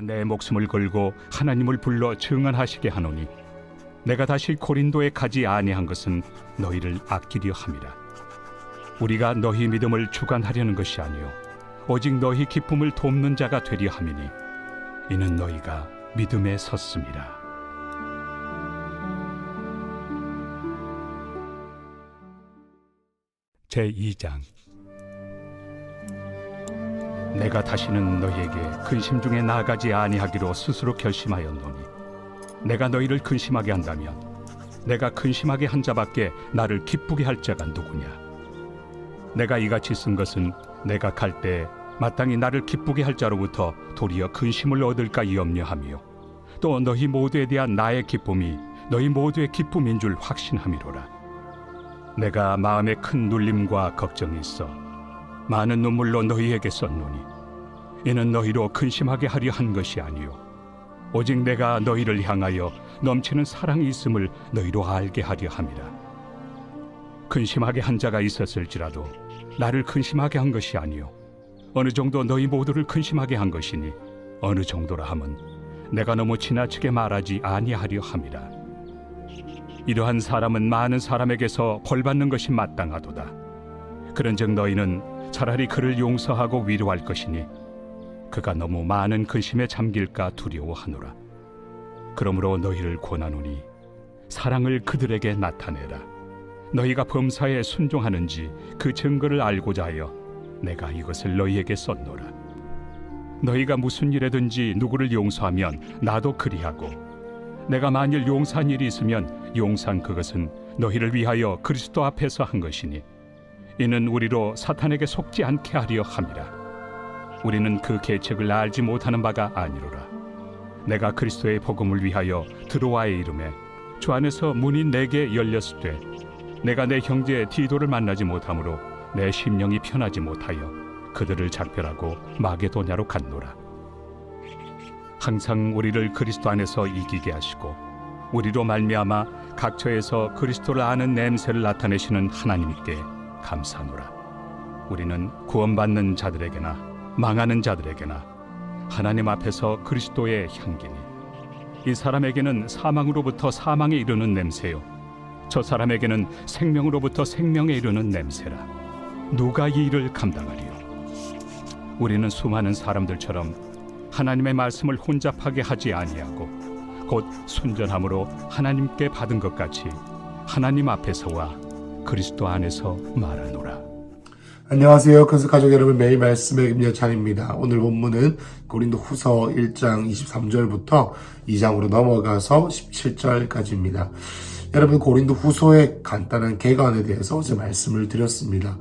내 목숨을 걸고 하나님을 불러 증언하시게 하노니 내가 다시 고린도에 가지 아니한 것은 너희를 아끼려 함이라. 우리가 너희 믿음을 주관하려는 것이 아니요 오직 너희 기쁨을 돕는 자가 되려 함이니 이는 너희가 믿음에 섰음이라. 제2장. 내가 다시는 너희에게 근심 중에 나아가지 아니하기로 스스로 결심하였노니 내가 너희를 근심하게 한다면 내가 근심하게 한 자밖에 나를 기쁘게 할 자가 누구냐. 내가 이같이 쓴 것은 내가 갈 때 마땅히 나를 기쁘게 할 자로부터 도리어 근심을 얻을까 염려하며 또 너희 모두에 대한 나의 기쁨이 너희 모두의 기쁨인 줄 확신함이로라. 내가 마음에 큰 눌림과 걱정이 있어 많은 눈물로 너희에게 썼노니 이는 너희로 근심하게 하려 한 것이 아니요 오직 내가 너희를 향하여 넘치는 사랑이 있음을 너희로 알게 하려 함이라. 근심하게 한 자가 있었을지라도 나를 근심하게 한 것이 아니요 어느 정도 너희 모두를 근심하게 한 것이니 어느 정도라 함은 내가 너무 지나치게 말하지 아니하려 함이라. 이러한 사람은 많은 사람에게서 벌받는 것이 마땅하도다. 그런즉 너희는 차라리 그를 용서하고 위로할 것이니 그가 너무 많은 근심에 잠길까 두려워하노라. 그러므로 너희를 권하노니 사랑을 그들에게 나타내라. 너희가 범사에 순종하는지 그 증거를 알고자 하여 내가 이것을 너희에게 썼노라. 너희가 무슨 일에든지 누구를 용서하면 나도 그리하고 내가 만일 용서한 일이 있으면 용서한 그것은 너희를 위하여 그리스도 앞에서 한 것이니 이는 우리로 사탄에게 속지 않게 하려 함이라. 우리는 그 계책을 알지 못하는 바가 아니로라. 내가 그리스도의 복음을 위하여 드로아에 이름에 주 안에서 문이 내게 열렸으되 내가 내 형제 디도를 만나지 못하므로 내 심령이 편하지 못하여 그들을 작별하고 마게도냐로 갔노라. 항상 우리를 그리스도 안에서 이기게 하시고 우리로 말미암아 각처에서 그리스도를 아는 냄새를 나타내시는 하나님께 감사하노라. 우리는 구원받는 자들에게나 망하는 자들에게나 하나님 앞에서 그리스도의 향기니 이 사람에게는 사망으로부터 사망에 이르는 냄새요 저 사람에게는 생명으로부터 생명에 이르는 냄새라. 누가 이 일을 감당하리요? 우리는 수많은 사람들처럼 하나님의 말씀을 혼잡하게 하지 아니하고 곧 순전함으로 하나님께 받은 것 같이 하나님 앞에서와 그리스도 안에서 말하노라. 안녕하세요. 큰스가족 여러분, 매일 말씀의 김여찬입니다. 오늘 본문은 고린도 후서 1장 23절부터 2장으로 넘어가서 17절까지입니다. 여러분, 고린도 후서의 간단한 개관에 대해서 어제 말씀을 드렸습니다.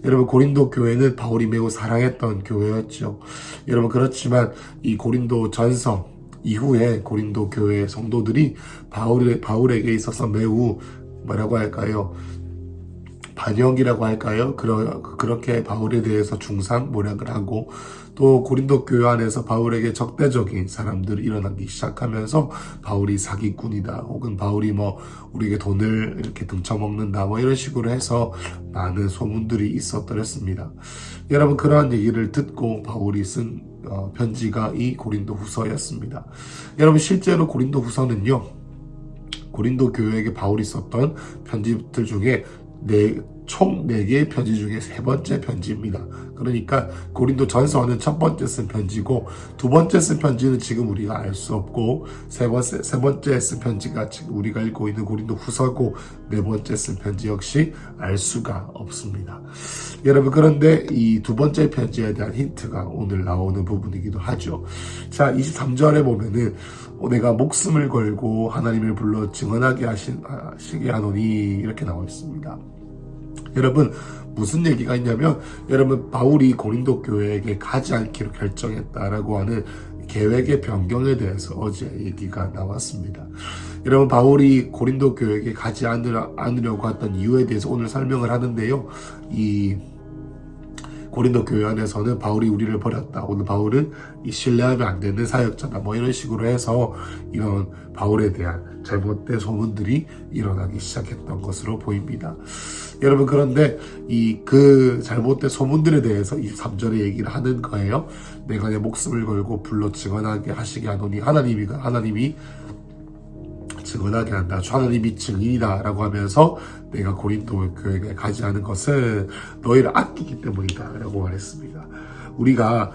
여러분, 고린도 교회는 바울이 매우 사랑했던 교회였죠. 여러분, 그렇지만 이 고린도 전서 이후에 고린도 교회 성도들이 바울에게 있어서 매우 뭐라고 할까요? 반역이라고 할까요? 그렇게 바울에 대해서 중상모략을 하고 또 고린도 교회 안에서 바울에게 적대적인 사람들이 일어나기 시작하면서 바울이 사기꾼이다 혹은 바울이 우리에게 돈을 이렇게 등쳐먹는다 이런 식으로 해서 많은 소문들이 있었더랬습니다. 여러분, 그러한 얘기를 듣고 바울이 쓴 편지가 이 고린도 후서였습니다. 여러분, 실제로 고린도 후서는요, 고린도 교회에게 바울이 썼던 편지들 중에 총 4개의 편지 중에 3번째 편지입니다. 그러니까 고린도 전서는 첫 번째 쓴 편지고 두 번째 쓴 편지는 지금 우리가 알 수 없고 세 번째 쓴 편지가 지금 우리가 읽고 있는 고린도 후서고 네 번째 쓴 편지 역시 알 수가 없습니다. 여러분, 그런데 이 두 번째 편지에 대한 힌트가 오늘 나오는 부분이기도 하죠. 자, 23절에 보면은 내가 목숨을 걸고 하나님을 불러 증언하게 하시게 하노니 이렇게 나와 있습니다. 여러분, 무슨 얘기가 있냐면 여러분, 바울이 고린도 교회에게 가지 않기로 결정했다라고 하는 계획의 변경에 대해서 어제 얘기가 나왔습니다. 여러분, 바울이 고린도 교회에게 가지 않으려고 했던 이유에 대해서 오늘 설명을 하는데요. 이 고린도 교회 안에서는 바울이 우리를 버렸다. 오늘 바울은 이 신뢰하면 안 되는 사역자다. 이런 식으로 해서 이런 바울에 대한 잘못된 소문들이 일어나기 시작했던 것으로 보입니다. 여러분, 그런데 그 잘못된 소문들에 대해서 23절에 얘기를 하는 거예요. 내가 내 목숨을 걸고 불러 증언하게 하시게 하노니 하나님이 증언하게 한다. 주 하나님이 증인이다 라고 하면서 내가 고린도 교회에 가지 않은 것은 너희를 아끼기 때문이다 라고 말했습니다. 우리가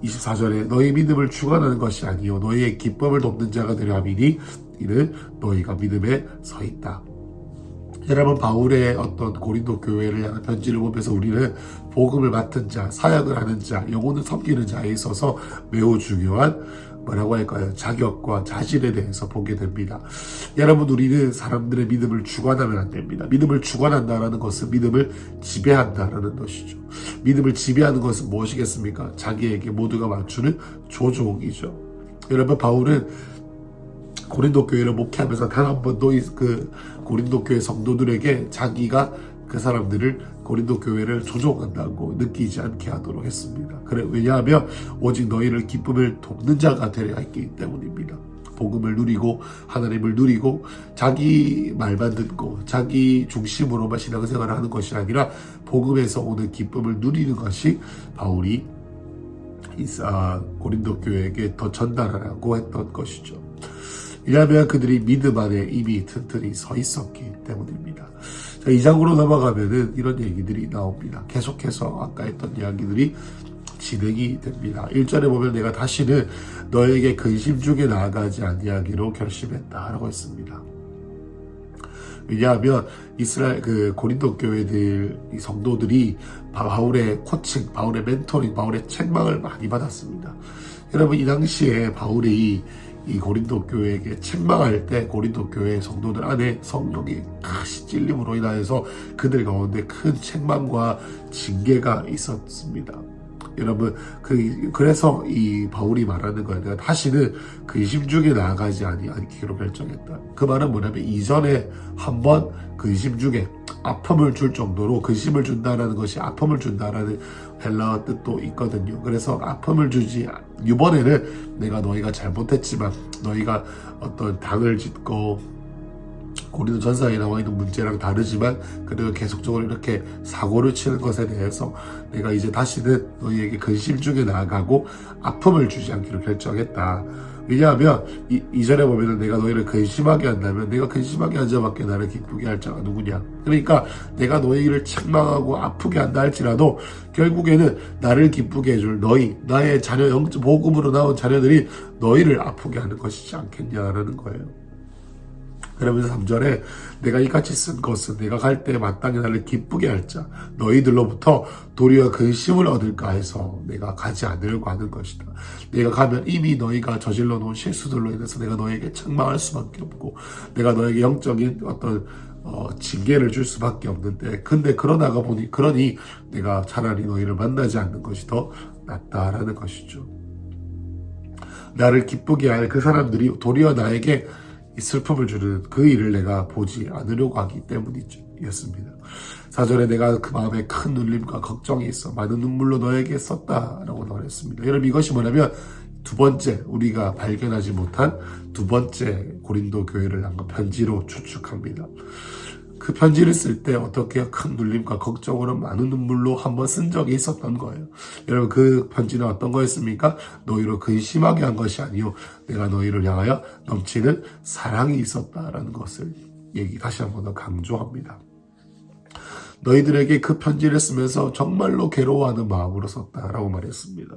24절에 너희 믿음을 주관하는 것이 아니요 너희의 기쁨을 돕는 자가 되려 함이니 이는 너희가 믿음에 서 있다. 여러분, 바울의 어떤 고린도 교회를 향한 편지를 보면서 우리는 복음을 맡은 자, 사역을 하는 자, 영혼을 섬기는 자에 있어서 매우 중요한 뭐라고 할까요? 자격과 자질에 대해서 보게 됩니다. 여러분, 우리는 사람들의 믿음을 주관하면 안 됩니다. 믿음을 주관한다라는 것은 믿음을 지배한다라는 것이죠. 믿음을 지배하는 것은 무엇이겠습니까? 자기에게 모두가 맞추는 조종이죠. 여러분, 바울은 고린도 교회를 목회하면서 단 한 번도 그 고린도 교회 성도들에게 자기가 그 사람들을 고린도 교회를 조종한다고 느끼지 않게 하도록 했습니다. 왜냐하면 오직 너희를 기쁨을 돕는 자가 되려 했기 때문입니다. 복음을 누리고 하나님을 누리고 자기 말만 듣고 자기 중심으로만 신앙생활을 하는 것이 아니라 복음에서 오는 기쁨을 누리는 것이 바울이 고린도 교회에게 더 전달하라고 했던 것이죠. 왜냐하면 그들이 믿음 안에 이미 튼튼히 서 있었기 때문입니다. 자, 2장으로 넘어가면은 이런 얘기들이 나옵니다. 계속해서 아까 했던 이야기들이 진행이 됩니다. 1절에 보면 내가 다시는 너에게 근심 중에 나아가지 아니하기로 결심했다라고 했습니다. 왜냐하면 이스라엘 고린도 교회들 이 성도들이 바울의 코칭, 바울의 멘토링, 바울의 책망을 많이 받았습니다. 여러분, 이 당시에 바울이 이 고린도 교회에게 책망할 때 고린도 교회 성도들 안에 성령의 크신 찔림으로 인하여서 그들 가운데 큰 책망과 징계가 있었습니다. 여러분, 그래서 이 바울이 말하는 거예요. 내가 다시는 근심 중에 나아가지 않기로 결정했다. 그 말은 뭐냐면 이전에 한번 근심 중에 아픔을 줄 정도로 근심을 준다라는 것이 아픔을 준다라는 헬라어 뜻도 있거든요. 그래서 아픔을 주지, 이번에는 내가 너희가 잘못했지만 너희가 어떤 당을 짓고 고린도 전서에 나와 있는 문제랑 다르지만 그래도 계속적으로 이렇게 사고를 치는 것에 대해서 내가 이제 다시는 너희에게 근심 중에 나아가고 아픔을 주지 않기로 결정했다. 왜냐하면 이전에 보면은 내가 너희를 근심하게 한다면 내가 근심하게 한 자밖에 나를 기쁘게 할 자가 누구냐. 그러니까 내가 너희를 책망하고 아프게 한다 할지라도 결국에는 나를 기쁘게 해줄 너희, 나의 자녀, 복음으로 나온 자녀들이 너희를 아프게 하는 것이지 않겠냐라는 거예요. 그러면서 3절에 내가 이같이 쓴 것은 내가 갈 때 마땅히 나를 기쁘게 할 자 너희들로부터 도리어 근심을 얻을까 해서 내가 가지 않으려고 하는 것이다. 내가 가면 이미 너희가 저질러 놓은 실수들로 인해서 내가 너에게 책망할 수밖에 없고 내가 너에게 영적인 어떤 징계를 줄 수밖에 없는데 근데 그러니 내가 차라리 너희를 만나지 않는 것이 더 낫다라는 것이죠. 나를 기쁘게 할 그 사람들이 도리어 나에게 이 슬픔을 주는 그 일을 내가 보지 않으려고 하기 때문이었습니다. 4절에 내가 그 마음에 큰 눌림과 걱정이 있어 많은 눈물로 너에게 썼다라고 말했습니다. 여러분, 이것이 뭐냐면 두 번째, 우리가 발견하지 못한 두 번째 고린도 교회를 향한 편지로 추측합니다. 그 편지를 쓸 때 어떻게 큰 눌림과 걱정으로 많은 눈물로 한번 쓴 적이 있었던 거예요. 여러분, 그 편지는 어떤 거였습니까? 너희로 근심하게 한 것이 아니요 내가 너희를 향하여 넘치는 사랑이 있었다라는 것을 다시 한 번 더 강조합니다. 너희들에게 그 편지를 쓰면서 정말로 괴로워하는 마음으로 썼다라고 말했습니다.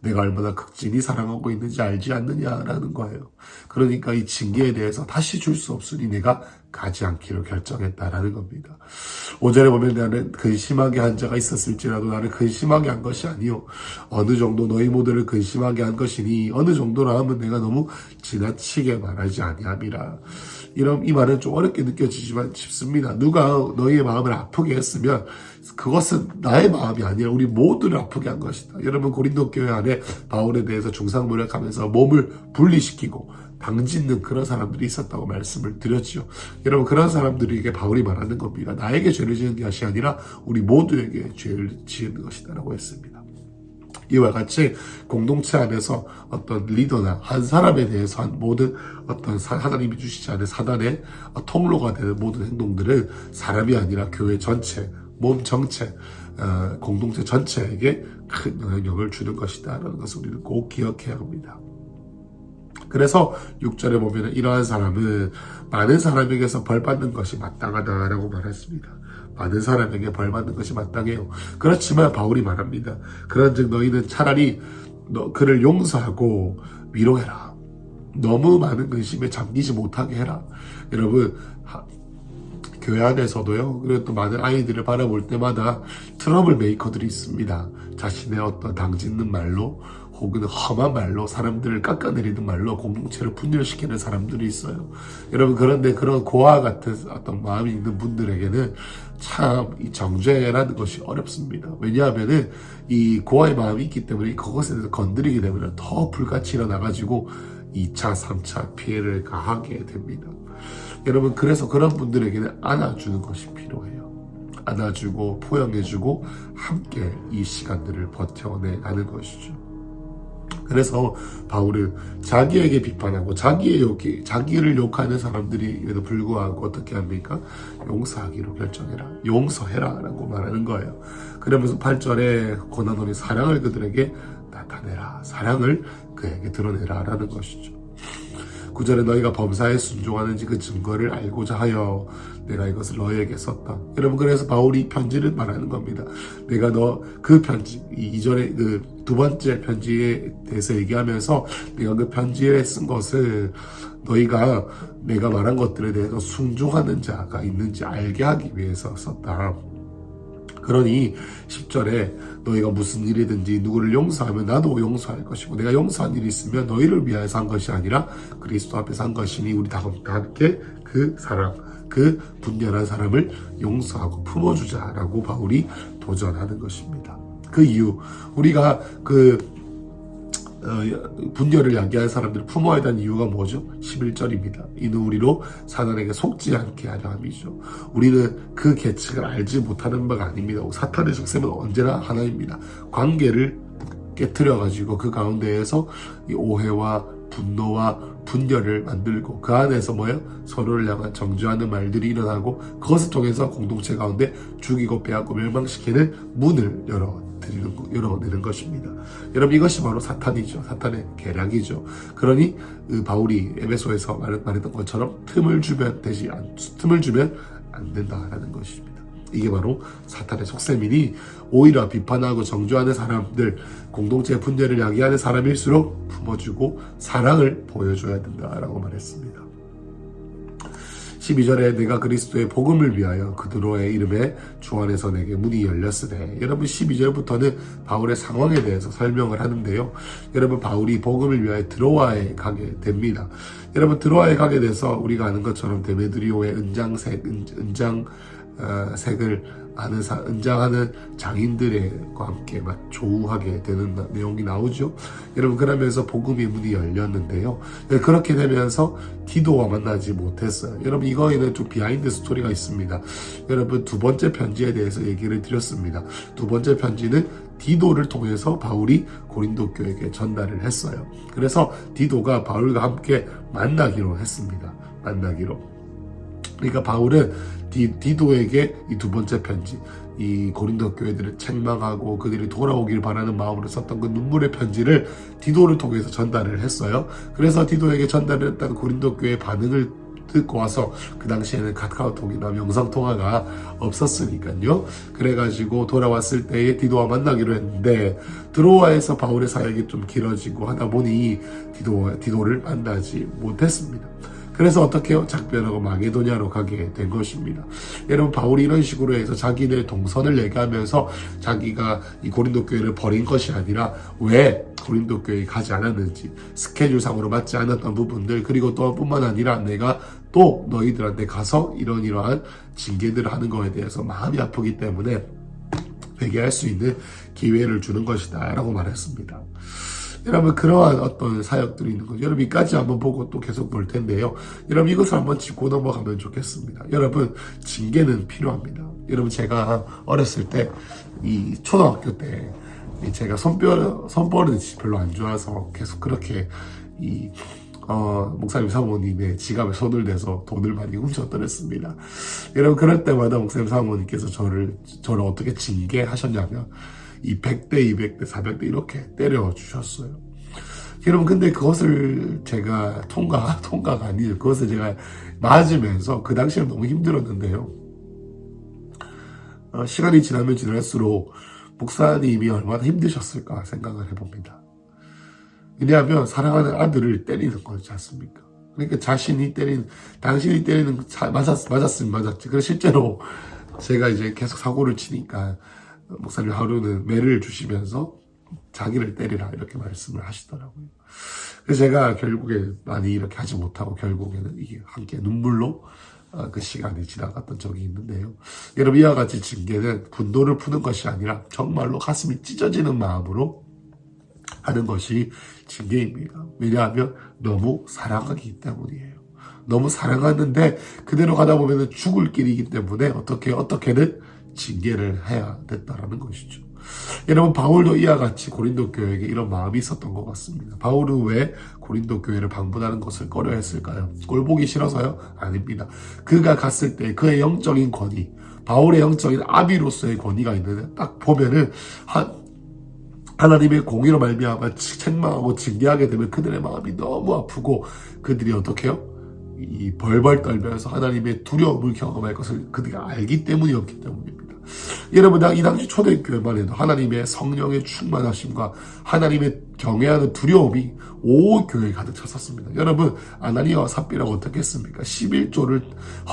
내가 얼마나 극진히 사랑하고 있는지 알지 않느냐라는 거예요. 그러니까 이 징계에 대해서 다시 줄 수 없으니 내가 가지 않기로 결정했다라는 겁니다. 5절에 보면 나는 근심하게 한 자가 있었을지라도 나를 근심하게 한 것이 아니요 어느 정도 너희 모두를 근심하게 한 것이니 어느 정도라 하면 내가 너무 지나치게 말하지 아니함이라. 이 말은 좀 어렵게 느껴지지만 싶습니다. 누가 너희의 마음을 아프게 했으면 그것은 나의 마음이 아니라 우리 모두를 아프게 한 것이다. 여러분, 고린도 교회 안에 바울에 대해서 중상모략하면서 몸을 분리시키고 방짓는 그런 사람들이 있었다고 말씀을 드렸죠. 여러분, 그런 사람들에게 바울이 말하는 겁니다. 나에게 죄를 지은 것이 아니라 우리 모두에게 죄를 지은 것이다 라고 했습니다. 이와 같이 공동체 안에서 어떤 리더나 한 사람에 대해서 한 모든 어떤 하나님이 주시지 않은 사단의 통로가 되는 모든 행동들은 사람이 아니라 교회 전체, 몸 전체, 공동체 전체에게 큰 영향력을 주는 것이다 라는 것을 우리는 꼭 기억해야 합니다. 그래서 6절에 보면 이러한 사람은 많은 사람에게서 벌받는 것이 마땅하다라고 말했습니다. 많은 사람에게 벌받는 것이 마땅해요. 그렇지만 바울이 말합니다. 그런즉 너희는 차라리 그를 용서하고 위로해라. 너무 많은 근심에 잠기지 못하게 해라. 여러분, 교회 안에서도요, 그리고 또 많은 아이들을 바라볼 때마다 트러블 메이커들이 있습니다. 자신의 어떤 당짓는 말로 혹은 험한 말로 사람들을 깎아내리는 말로 공동체를 분열시키는 사람들이 있어요. 여러분, 그런데 그런 고아 같은 어떤 마음이 있는 분들에게는 참 이 정죄라는 것이 어렵습니다. 왜냐하면은 이 고아의 마음이 있기 때문에 그것에 대해서 건드리게 되면 더 불같이 일어나가지고 2차, 3차 피해를 가하게 됩니다. 여러분, 그래서 그런 분들에게는 안아주는 것이 필요해요. 안아주고 포용해주고 함께 이 시간들을 버텨내가는 것이죠. 그래서 바울은 자기에게 비판하고 자기를 욕하는 사람들에도 불구하고 어떻게 합니까? 용서하기로 결정해라. 용서해라 라고 말하는 거예요. 그러면서 8절에 고난원이 사랑을 그들에게 나타내라. 사랑을 그에게 드러내라 라는 것이죠. 9절에 너희가 범사에 순종하는지 그 증거를 알고자 하여 내가 이것을 너희에게 썼다. 여러분, 그래서 바울이 편지를 말하는 겁니다. 내가 그 편지, 2절에 그 두 번째 편지에 대해서 얘기하면서 내가 그 편지에 쓴 것을 너희가 내가 말한 것들에 대해서 순종하는 자가 있는지 알게 하기 위해서 썼다. 그러니 10절에 너희가 무슨 일이든지 누구를 용서하면 나도 용서할 것이고 내가 용서한 일이 있으면 너희를 위하여서 한 것이 아니라 그리스도 앞에서 한 것이니 우리 다 함께 그 사람, 그 분열한 사람을 용서하고 품어주자라고 바울이 도전하는 것입니다. 그 이유, 우리가 분열을 야기한 사람들을 품어야 되는 이유가 뭐죠? 11절입니다. 이는 우리로 사단에게 속지 않게 하려 함이죠. 우리는 그 계책을 알지 못하는 바가 아닙니다. 사탄의 속셈은 언제나 하나입니다. 관계를 깨트려가지고 그 가운데에서 이 오해와 분노와 분열을 만들고 그 안에서 서로를 향한 정죄하는 말들이 일어나고 그것을 통해서 공동체 가운데 죽이고 빼앗고 멸망시키는 문을 열어내는 것입니다. 여러분, 이것이 바로 사탄이죠. 사탄의 계략이죠. 그러니 바울이 에베소에서 말했던 것처럼 틈을 주면 안 된다라는 것입니다. 이게 바로 사탄의 속셈이니 오히려 비판하고 정죄하는 사람들, 공동체 분열을 야기하는 사람일수록 품어주고 사랑을 보여줘야 된다라고 말했습니다. 12절에 내가 그리스도의 복음을 위하여 그드로의 이름에 주 안에서 내게 문이 열렸으되, 여러분 12절부터는 바울의 상황에 대해서 설명을 하는데요. 여러분, 바울이 복음을 위하여 드로아에 가게 됩니다. 여러분, 드로아에 가게 돼서 우리가 아는 것처럼 데메드리오의 은장색을 은장하는 장인들과 함께 조우하게 되는 내용이 나오죠. 여러분, 그러면서 복음의 문이 열렸는데요. 그렇게 되면서 디도와 만나지 못했어요. 여러분, 이거에는 좀 비하인드 스토리가 있습니다. 여러분, 두 번째 편지에 대해서 얘기를 드렸습니다. 두 번째 편지는 디도를 통해서 바울이 고린도 교회에게 전달을 했어요. 그래서 디도가 바울과 함께 만나기로 했습니다. 그러니까 바울은 디도에게 이 두 번째 편지, 이 고린도 교회들을 책망하고 그들이 돌아오길 바라는 마음으로 썼던 그 눈물의 편지를 디도를 통해서 전달을 했어요. 그래서 디도에게 전달을 했다가 고린도 교회의 반응을 듣고 와서, 그 당시에는 카카오톡이나 영상통화가 없었으니까요. 그래가지고 돌아왔을 때에 디도와 만나기로 했는데, 드로아에서 바울의 사역이 좀 길어지고 하다 보니 디도를 만나지 못했습니다. 그래서 어떻게 해요? 작별하고 마게도냐로 가게 된 것입니다. 여러분, 바울이 이런 식으로 해서 자기네 동선을 얘기하면서 자기가 이 고린도 교회를 버린 것이 아니라 왜 고린도 교회에 가지 않았는지, 스케줄상으로 맞지 않았던 부분들, 그리고 또 뿐만 아니라 내가 또 너희들한테 가서 이러한 징계들을 하는 거에 대해서 마음이 아프기 때문에 회개할 수 있는 기회를 주는 것이다 라고 말했습니다. 여러분, 그러한 어떤 사역들이 있는 거죠. 여러분, 이까지 한번 보고 또 계속 볼 텐데요. 여러분, 이것을 한번 짚고 넘어가면 좋겠습니다. 여러분, 징계는 필요합니다. 여러분, 제가 어렸을 때, 이 초등학교 때, 제가 손버릇이 별로 안 좋아서 계속 그렇게 목사님 사모님의 지갑에 손을 대서 돈을 많이 훔쳐뜨렸습니다. 여러분, 그럴 때마다 목사님 사모님께서 저를 어떻게 징계하셨냐면, 이 100대, 200대, 400대 이렇게 때려주셨어요. 여러분, 근데 그것을 제가 통과가 아니에요. 그것을 제가 맞으면서 그 당시에 너무 힘들었는데요. 시간이 지나면 지날수록 목사님이 얼마나 힘드셨을까 생각을 해봅니다. 왜냐하면 사랑하는 아들을 때리는 거지 않습니까? 그러니까 당신이 때리는 맞았으면 맞았지. 그래서 실제로 제가 이제 계속 사고를 치니까 목사님 하루는 매를 주시면서 자기를 때리라 이렇게 말씀을 하시더라고요. 그래서 제가 결국에 많이 이렇게 하지 못하고 결국에는 이게 함께 눈물로 그 시간이 지나갔던 적이 있는데요. 여러분, 이와 같이 징계는 분노를 푸는 것이 아니라 정말로 가슴이 찢어지는 마음으로 하는 것이 징계입니다. 왜냐하면 너무 사랑하기 때문이에요. 너무 사랑하는데 그대로 가다 보면 죽을 길이기 때문에 어떻게든 징계를 해야 됐다라는 것이죠. 여러분, 바울도 이와 같이 고린도 교회에게 이런 마음이 있었던 것 같습니다. 바울은 왜 고린도 교회를 방문하는 것을 꺼려했을까요? 꼴 보기 싫어서요? 아닙니다. 그가 갔을 때 그의 영적인 권위, 바울의 영적인 아비로서의 권위가 있는데 딱 보면은 하나님의 공의로 말미암아 책망하고 징계하게 되면 그들의 마음이 너무 아프고 그들이 어떻게 해요? 이 벌벌 떨면서 하나님의 두려움을 경험할 것을 그들이 알기 때문이었기 때문입니다. 여러분, 이 당시 초대교회만 해도 하나님의 성령의 충만하심과 하나님의 경외하는 두려움이 온 교회에 가득 찼었습니다. 여러분, 아나니아와 삽비라가 어떻게 했습니까? 11조를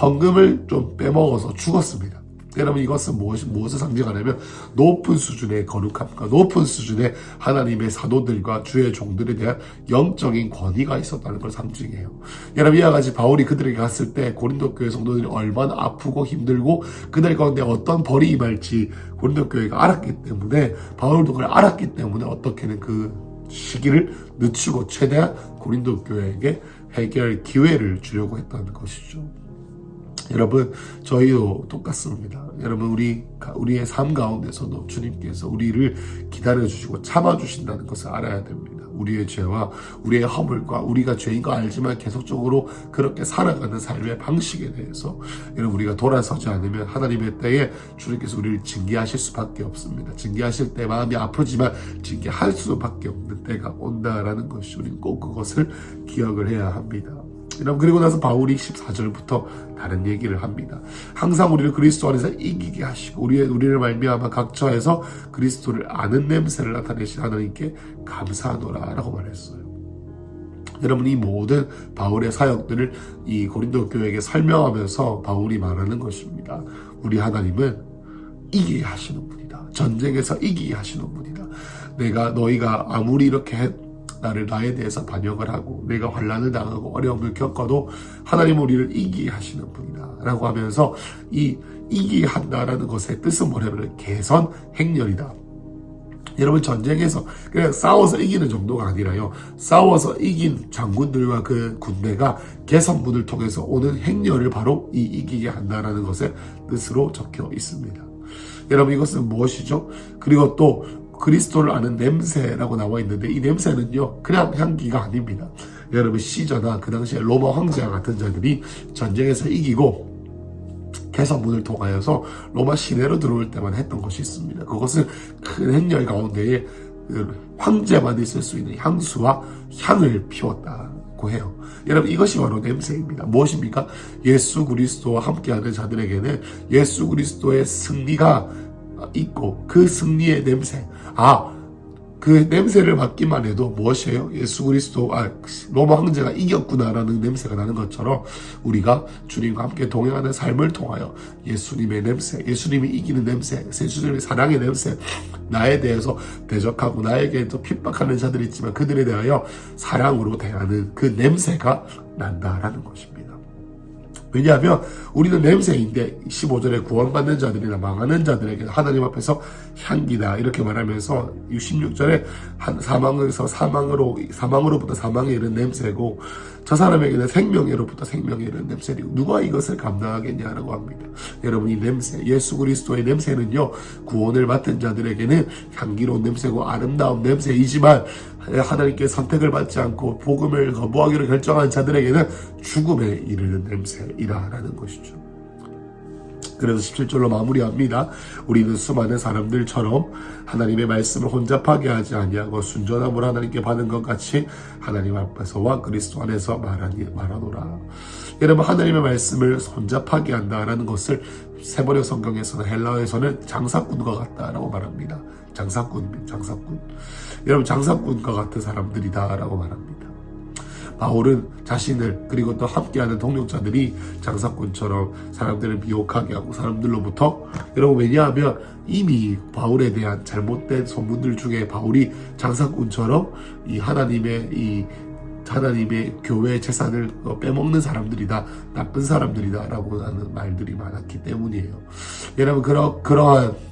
헌금을 좀 빼먹어서 죽었습니다. 여러분, 이것은 무엇을 상징하냐면 높은 수준의 거룩함과 높은 수준의 하나님의 사도들과 주의 종들에 대한 영적인 권위가 있었다는 걸 상징해요. 여러분, 이와 같이 바울이 그들에게 갔을 때 고린도 교회 성도들이 얼마나 아프고 힘들고 그들 가운데 어떤 벌이 임할지 고린도 교회가 알았기 때문에, 바울도 그걸 알았기 때문에 어떻게든 그 시기를 늦추고 최대한 고린도 교회에게 해결 기회를 주려고 했다는 것이죠. 여러분, 저희도 똑같습니다. 여러분, 우리의 삶 가운데서도 주님께서 우리를 기다려주시고 참아주신다는 것을 알아야 됩니다. 우리의 죄와 우리의 허물과 우리가 죄인 거 알지만 계속적으로 그렇게 살아가는 삶의 방식에 대해서 여러분, 우리가 돌아서지 않으면 하나님의 때에 주님께서 우리를 징계하실 수밖에 없습니다. 징계하실 때 마음이 아프지만 징계할 수밖에 없는 때가 온다라는 것이, 우리는 꼭 그것을 기억을 해야 합니다. 여러분, 그리고 나서 바울이 14절부터 다른 얘기를 합니다. 항상 우리를 그리스도 안에서 이기게 하시고 우리를 말미암아 각처에서 그리스도를 아는 냄새를 나타내신 하나님께 감사하노라 라고 말했어요. 여러분, 이 모든 바울의 사역들을 이 고린도 교회에게 설명하면서 바울이 말하는 것입니다. 우리 하나님은 이기게 하시는 분이다. 전쟁에서 이기게 하시는 분이다. 너희가 아무리 이렇게 나에 대해서 반역을 하고 내가 환난을 당하고 어려움을 겪어도 하나님은 우리를 이기게 하시는 분이다 라고 하면서 이 이기게 한다라는 것의 뜻은 뭐냐면 개선 행렬이다. 여러분, 전쟁에서 그냥 싸워서 이기는 정도가 아니라요, 싸워서 이긴 장군들과 그 군대가 개선문을 통해서 오는 행렬을 바로 이 이기게 한다라는 것의 뜻으로 적혀 있습니다. 여러분, 이것은 무엇이죠? 그리고 또 그리스도를 아는 냄새라고 나와 있는데, 이 냄새는요 그냥 향기가 아닙니다. 여러분, 시저나 그 당시에 로마 황제와 같은 자들이 전쟁에서 이기고 개선문을 통하여서 로마 시내로 들어올 때만 했던 것이 있습니다. 그것은 큰 행렬 가운데에 황제만 있을 수 있는 향수와 향을 피웠다고 해요. 여러분, 이것이 바로 냄새입니다. 무엇입니까? 예수 그리스도와 함께하는 자들에게는 예수 그리스도의 승리가 있고 그 승리의 냄새, 그 냄새를 맡기만 해도 무엇이에요? 예수 그리스도, 로마 황제가 이겼구나라는 냄새가 나는 것처럼 우리가 주님과 함께 동행하는 삶을 통하여 예수님의 냄새, 예수님이 이기는 냄새, 예수님의 사랑의 냄새, 나에 대해서 대적하고 나에게 또 핍박하는 자들이 있지만 그들에 대하여 사랑으로 대하는 그 냄새가 난다라는 것입니다. 왜냐하면 우리는 냄새인데 15절에 구원받는 자들이나 망하는 자들에게 하나님 앞에서 향기다 이렇게 말하면서 16절에 사망으로부터 사망에 이른 냄새고, 저 사람에게는 생명에로부터 생명에 이르는 냄새리고 누가 이것을 감당하겠냐라고 합니다. 여러분, 이 냄새, 예수 그리스도의 냄새는요, 구원을 맡은 자들에게는 향기로운 냄새고 아름다운 냄새이지만 하나님께 선택을 받지 않고 복음을 거부하기로 결정한 자들에게는 죽음에 이르는 냄새이다라는 것이죠. 그래서 17절로 마무리합니다. 우리는 수많은 사람들처럼 하나님의 말씀을 혼잡하게 하지 아니하고 순전함으로 하나님께 받은 것 같이 하나님 앞에서와 그리스도 안에서 말하노라. 여러분, 하나님의 말씀을 혼잡하게 한다라는 것을 세번역 성경에서는, 헬라어에서는 장사꾼과 같다라고 말합니다. 장사꾼. 여러분, 장사꾼과 같은 사람들이다라고 말합니다. 바울은 자신을, 그리고 또 함께하는 동력자들이 장사꾼처럼 사람들을 미혹하게 하고 사람들로부터, 여러분, 왜냐하면 이미 바울에 대한 잘못된 소문들 중에 바울이 장사꾼처럼 이 하나님의 교회 재산을 빼먹는 사람들이다, 나쁜 사람들이다 라고 하는 말들이 많았기 때문이에요. 여러분, 그러한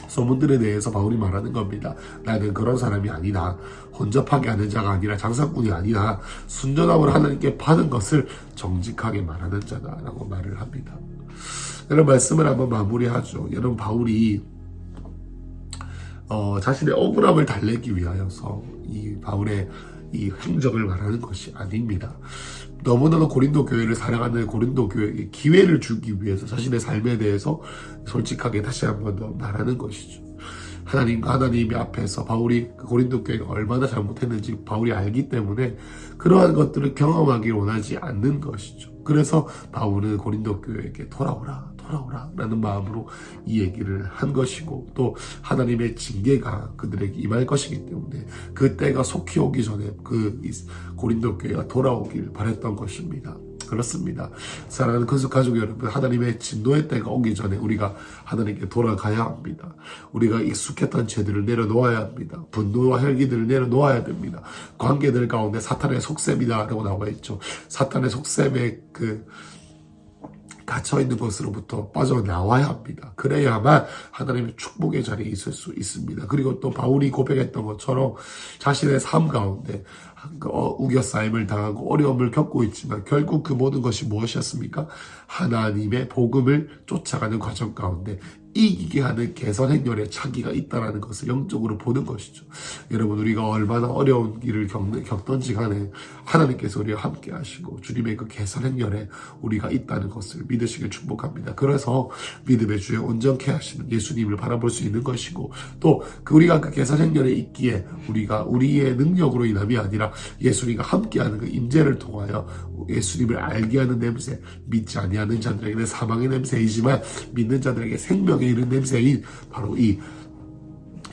소문들에 대해서 바울이 말하는 겁니다. 나는 그런 사람이 아니다. 혼잡하게 하는 자가 아니라 장사꾼이 아니라 순전함으로 하나님께 받은 것을 정직하게 말하는 자다라고 말을 합니다. 여러분, 말씀을 한번 마무리하죠. 여러분, 바울이 자신의 억울함을 달래기 위하여서 이 바울의 이 행적을 말하는 것이 아닙니다. 너무나도 고린도 교회를 사랑하는 고린도 교회에게 기회를 주기 위해서 자신의 삶에 대해서 솔직하게 다시 한번 더 말하는 것이죠. 하나님이 앞에서 바울이 고린도 교회가 얼마나 잘못했는지 바울이 알기 때문에 그러한 것들을 경험하기 원하지 않는 것이죠. 그래서 바울은 고린도 교회에게 돌아오라 라는 마음으로 이 얘기를 한 것이고, 또 하나님의 징계가 그들에게 임할 것이기 때문에 그 때가 속히 오기 전에 그 고린도 교회가 돌아오길 바랬던 것입니다. 그렇습니다. 사랑하는 큰수 가족 여러분, 하나님의 진노의 때가 오기 전에 우리가 하나님께 돌아가야 합니다. 우리가 익숙했던 죄들을 내려놓아야 합니다. 분노와 혈기들을 내려놓아야 됩니다. 관계들 가운데 사탄의 속셈이다라고 나와 있죠. 사탄의 속셈에 갇혀있는 것으로부터 빠져나와야 합니다. 그래야만 하나님의 축복의 자리에 있을 수 있습니다. 그리고 또 바울이 고백했던 것처럼 자신의 삶 가운데 우겨싸임을 당하고 어려움을 겪고 있지만 결국 그 모든 것이 무엇이었습니까? 하나님의 복음을 쫓아가는 과정 가운데 이기게 하는 개선 행렬의 차기가 있다는 것을 영적으로 보는 것이죠. 여러분, 우리가 얼마나 어려운 길을 겪던지 간에 하나님께서 우리와 함께 하시고 주님의 그 개선 행렬에 우리가 있다는 것을 믿으시길 축복합니다. 그래서 믿음의 주에 온전케 하시는 예수님을 바라볼 수 있는 것이고, 또 우리가 그 개선 행렬에 있기에 우리가 우리의 능력으로 인함이 아니라 예수님과 함께하는 그 임재를 통하여 예수님을 알게 하는 냄새, 믿지 아니하는 자들에게는 사망의 냄새이지만 믿는 자들에게 생명의 이른 냄새인 바로 이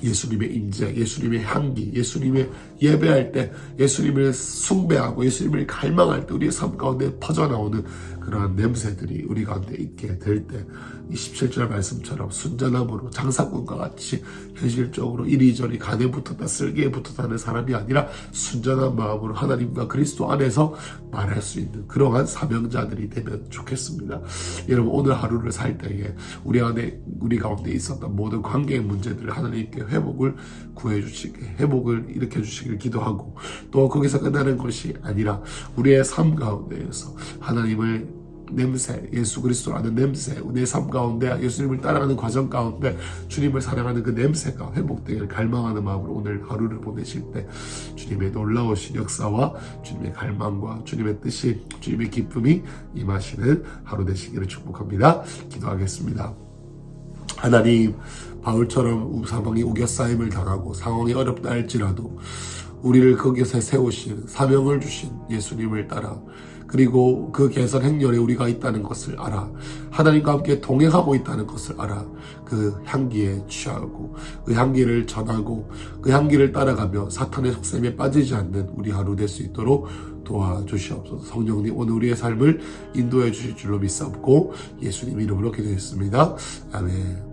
예수님의 임재, 예수님의 향기, 예수님의 예배할 때, 예수님을 숭배하고 예수님을 갈망할 때 우리의 삶 가운데 퍼져나오는 그러한 냄새들이 우리 가운데 있게 될 때, 이 17절 말씀처럼 순전함으로 장사꾼과 같이 현실적으로 이리저리 간에 붙었다 쓸개에 붙었다는 사람이 아니라 순전한 마음으로 하나님과 그리스도 안에서 말할 수 있는 그러한 사명자들이 되면 좋겠습니다. 여러분, 오늘 하루를 살 때에 우리 가운데 있었던 모든 관계의 문제들을 하나님께 회복을 구해 주시게, 회복을 일으켜 주시길 기도하고, 또 거기서 끝나는 것이 아니라 우리의 삶 가운데에서 하나님을 냄새, 예수 그리스도라는 냄새, 내 삶 가운데 예수님을 따라가는 과정 가운데 주님을 사랑하는 그 냄새가 회복되기를 갈망하는 마음으로 오늘 하루를 보내실 때 주님의 놀라우신 역사와 주님의 갈망과 주님의 뜻이, 주님의 기쁨이 임하시는 하루 되시기를 축복합니다. 기도하겠습니다. 하나님, 바울처럼 사방이 우겨싸임을 당하고 상황이 어렵다 할지라도 우리를 거기서 세우신, 사명을 주신 예수님을 따라, 그리고 그 개선 행렬에 우리가 있다는 것을 알아, 하나님과 함께 동행하고 있다는 것을 알아, 그 향기에 취하고 그 향기를 전하고 그 향기를 따라가며 사탄의 속셈에 빠지지 않는 우리 하루 될 수 있도록 도와주시옵소서. 성령님, 오늘 우리의 삶을 인도해 주실 줄로 믿사옵고 예수님 이름으로 기도했습니다. 아멘.